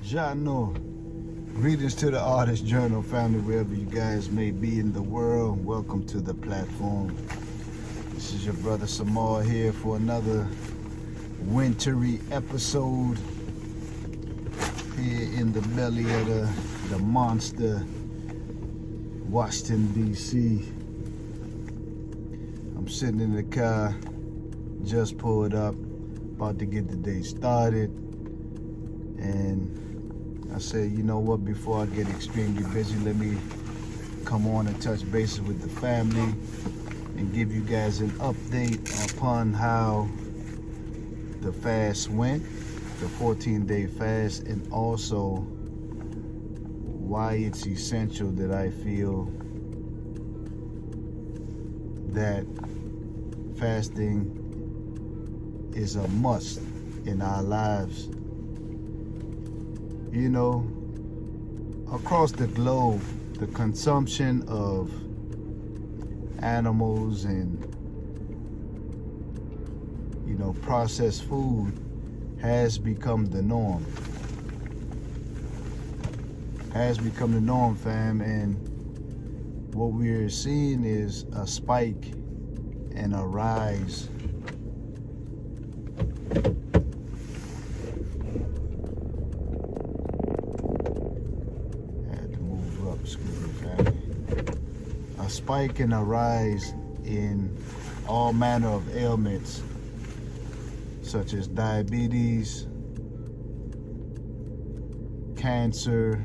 Jano. Greetings to the Artist Journal family, wherever you guys may be in the world. Welcome to the platform. This is your brother Samar here for another wintry episode here in the belly of the monster, Washington, D.C. I'm sitting in the car, just pulled up, about to get the day started, and I said, you know what, before I get extremely busy, let me come on and touch bases with the family and give you guys an update upon how the fast went, the 14-day fast, and also why it's essential that I feel that fasting is a must in our lives. You know, across the globe, the consumption of animals and, you know, processed food has become the norm. Has become the norm, fam, and what we're seeing is a spike and a rise a spike and a rise in all manner of ailments such as diabetes, cancer,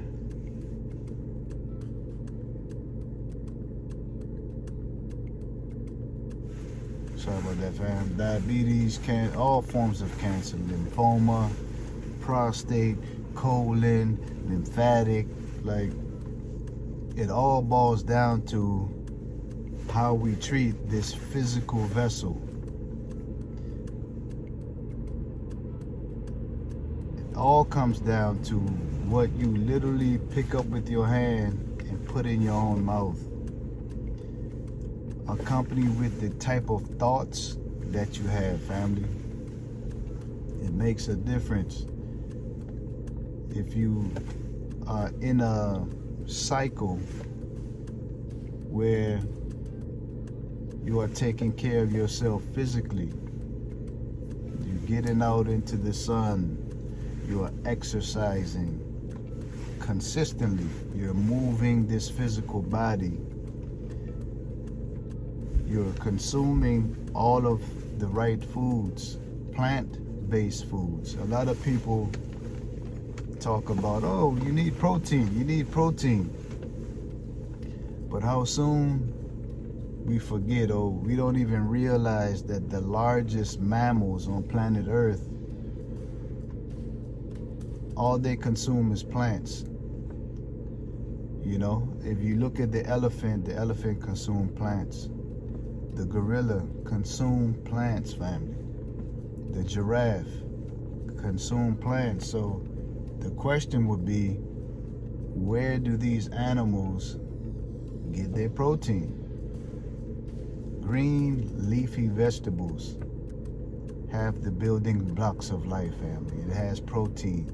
sorry about that, fam. Diabetes, all forms of cancer, lymphoma, prostate, colon, lymphatic, like it all boils down to how we treat this physical vessel. It all comes down to what you literally pick up with your hand and put in your own mouth, accompanied with the type of thoughts that you have, family. It makes a difference. If you are in a cycle where you are taking care of yourself physically, you're getting out into the sun, you are exercising consistently, you're moving this physical body, you're consuming all of the right foods, plant-based foods. A lot of people talk about, oh, you need protein. But how soon we forget, we don't even realize that the largest mammals on planet Earth, all they consume is plants. You know, if you look at the elephant consumes plants. The gorilla consumes plants, family. The giraffe consumes plants. So the question would be, where do these animals get their protein? Green leafy vegetables have the building blocks of life, family. It has protein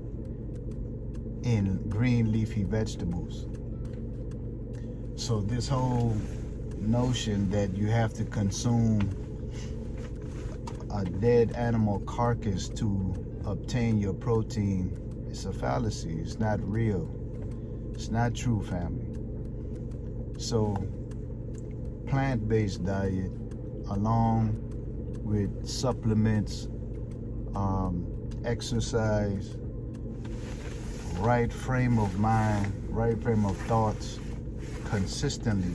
in green leafy vegetables. So this whole notion that you have to consume a dead animal carcass to obtain your protein, it's a fallacy. It's not real. It's not true, family. So plant-based diet along with supplements, exercise, right frame of mind, right frame of thoughts consistently.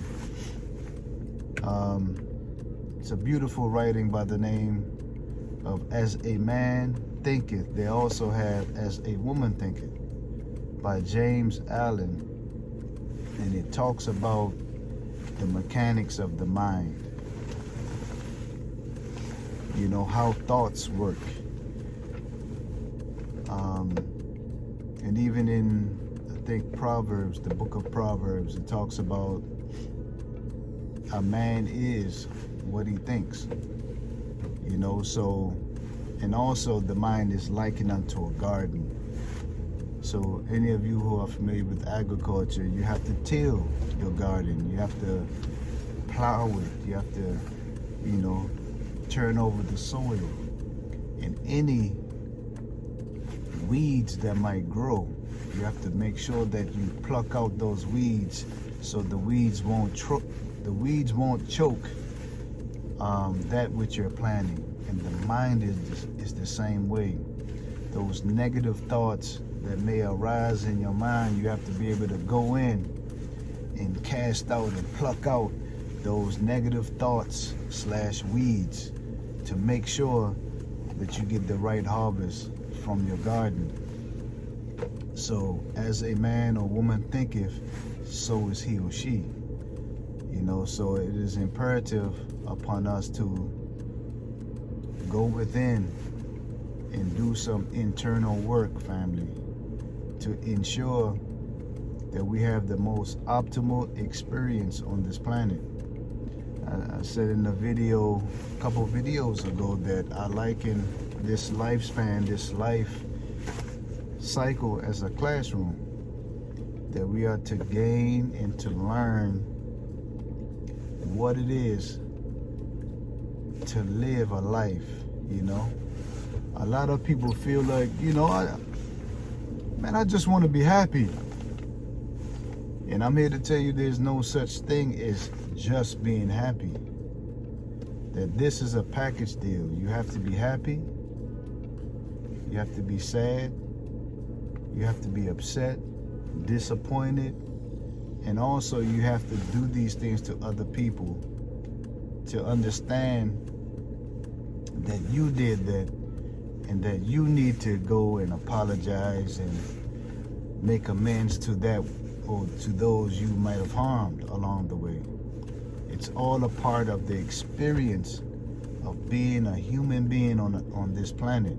It's a beautiful writing by the name of As a Man Thinketh. They also have As a Woman Thinketh by James Allen, and it talks about the mechanics of the mind. You know, how thoughts work. And even in, I think, Proverbs, the book of Proverbs, it talks about a man is what he thinks. You know, so, and also the mind is likened unto a garden. So any of you who are familiar with agriculture, you have to till your garden. You have to plow it. You have to, turn over the soil. And any weeds that might grow, you have to make sure that you pluck out those weeds so the weeds won't choke that which you're planting. And the mind is the same way. Those negative thoughts that may arise in your mind, you have to be able to go in and cast out and pluck out those negative thoughts / weeds to make sure that you get the right harvest from your garden. So as a man or woman thinketh, so is he or she. So it is imperative upon us to go within and do some internal work, family, to ensure that we have the most optimal experience on this planet. I said in a video, a couple of videos ago, that I liken this lifespan, this life cycle as a classroom, that we are to gain and to learn what it is to live a life. A lot of people feel like, I just want to be happy. And I'm here to tell you there's no such thing as just being happy. That this is a package deal. You have to be happy. You have to be sad. You have to be upset, disappointed. And also you have to do these things to other people to understand that you did that, and that you need to go and apologize and make amends to that or to those you might have harmed along the way. It's all a part of the experience of being a human being on this planet.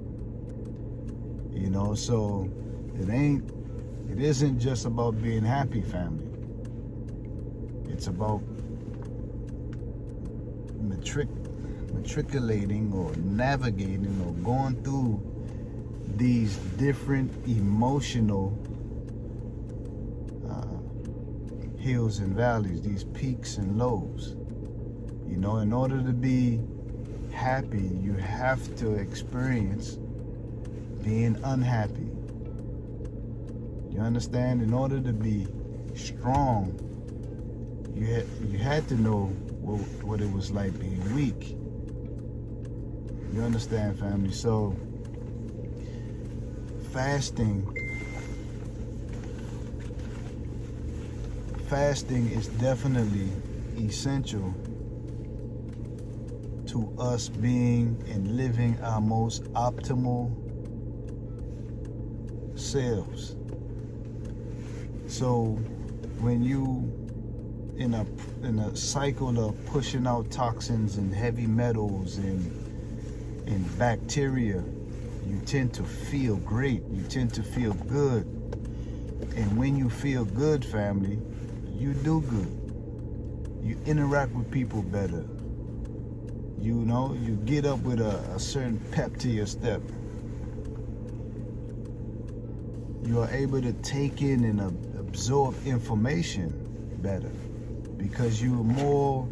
So it isn't just about being happy, family. It's about matriculating or navigating or going through these different emotional hills and valleys, these peaks and lows. In order to be happy, you have to experience being unhappy. You understand? In order to be strong, you had to know what it was like being weak. You understand, family? So fasting is definitely essential to us being and living our most optimal selves. So when you in a cycle of pushing out toxins and heavy metals and bacteria, you tend to feel great. You tend to feel good. And when you feel good, family, you do good. You interact with people better. You get up with a certain pep to your step. You are able to take in and absorb information better because you're more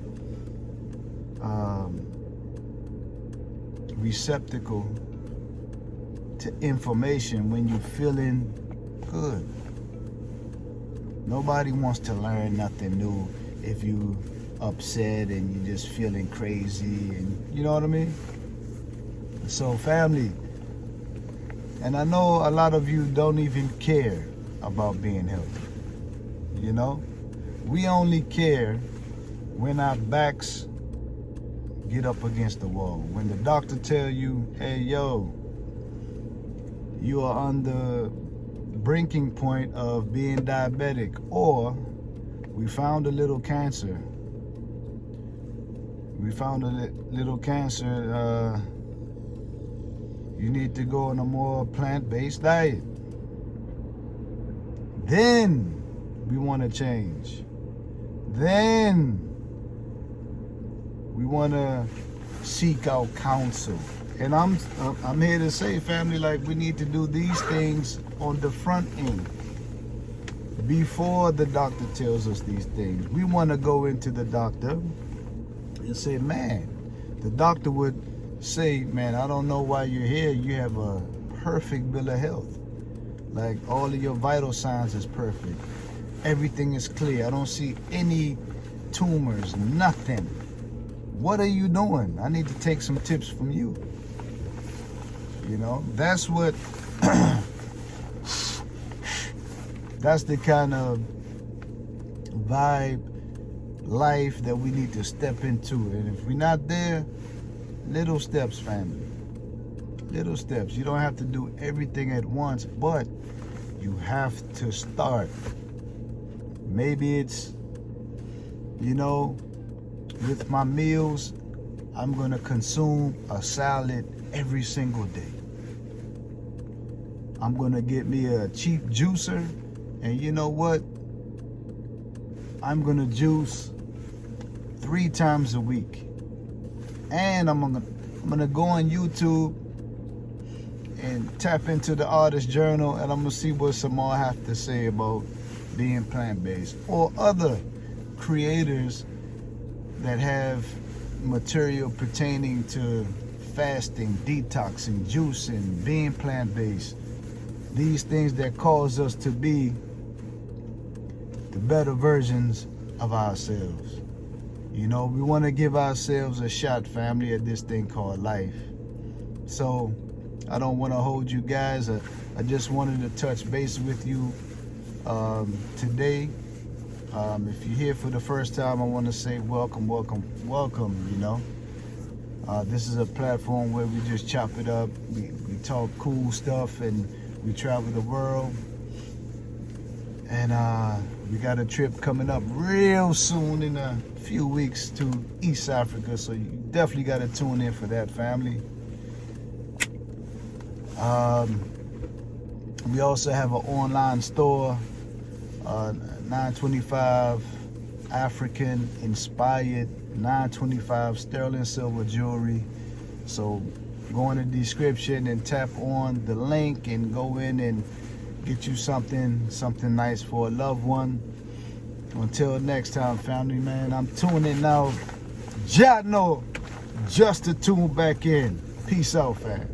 receptacle to information when you're feeling good. Nobody wants to learn nothing new if you upset and you're just feeling crazy, and you know what I mean? So family, and I know a lot of you don't even care about being healthy. We only care when our backs get up against the wall. When the doctor tell you, hey, yo, you are on the breaking point of being diabetic, or we found a little cancer. You need to go on a more plant-based diet. Then we want to change. Then we want to seek out counsel And I'm here to say, family, like, we need to do these things on the front end before the doctor tells us these things. We want to go into the doctor and say, man, the doctor would say, man, I don't know why you're here. You have a perfect bill of health. Like, all of your vital signs is perfect. Everything is clear. I don't see any tumors, nothing. What are you doing? I need to take some tips from you. You know, that's what, that's the kind of vibe, life that we need to step into. And if we're not there, little steps, family. Little steps. You don't have to do everything at once, but you have to start. Maybe it's, you know, with my meals, I'm going to consume a salad every single day. I'm going to get me a cheap juicer, and you know what? I'm going to juice 3 times a week. And I'm going to go on YouTube and tap into the Artist Journal, and I'm going to see what some more have to say about being plant-based, or other creators that have material pertaining to fasting, detoxing, juicing, being plant-based. These things that cause us to be the better versions of ourselves. You know, we want to give ourselves a shot, family, at this thing called life. So I don't want to hold you guys. I just wanted to touch base with you today. If you're here for the first time, I want to say welcome, you know. This is a platform where we just chop it up. We talk cool stuff, and we travel the world. And we got a trip coming up real soon in a few weeks to East Africa. So you definitely got to tune in for that, family. We also have an online store, 925 African inspired, 925 sterling silver jewelry. So go in the description and tap on the link and go in and get you something nice for a loved one. Until next time, family, man, I'm tuning out. Jatno, just to tune back in. Peace out, fam.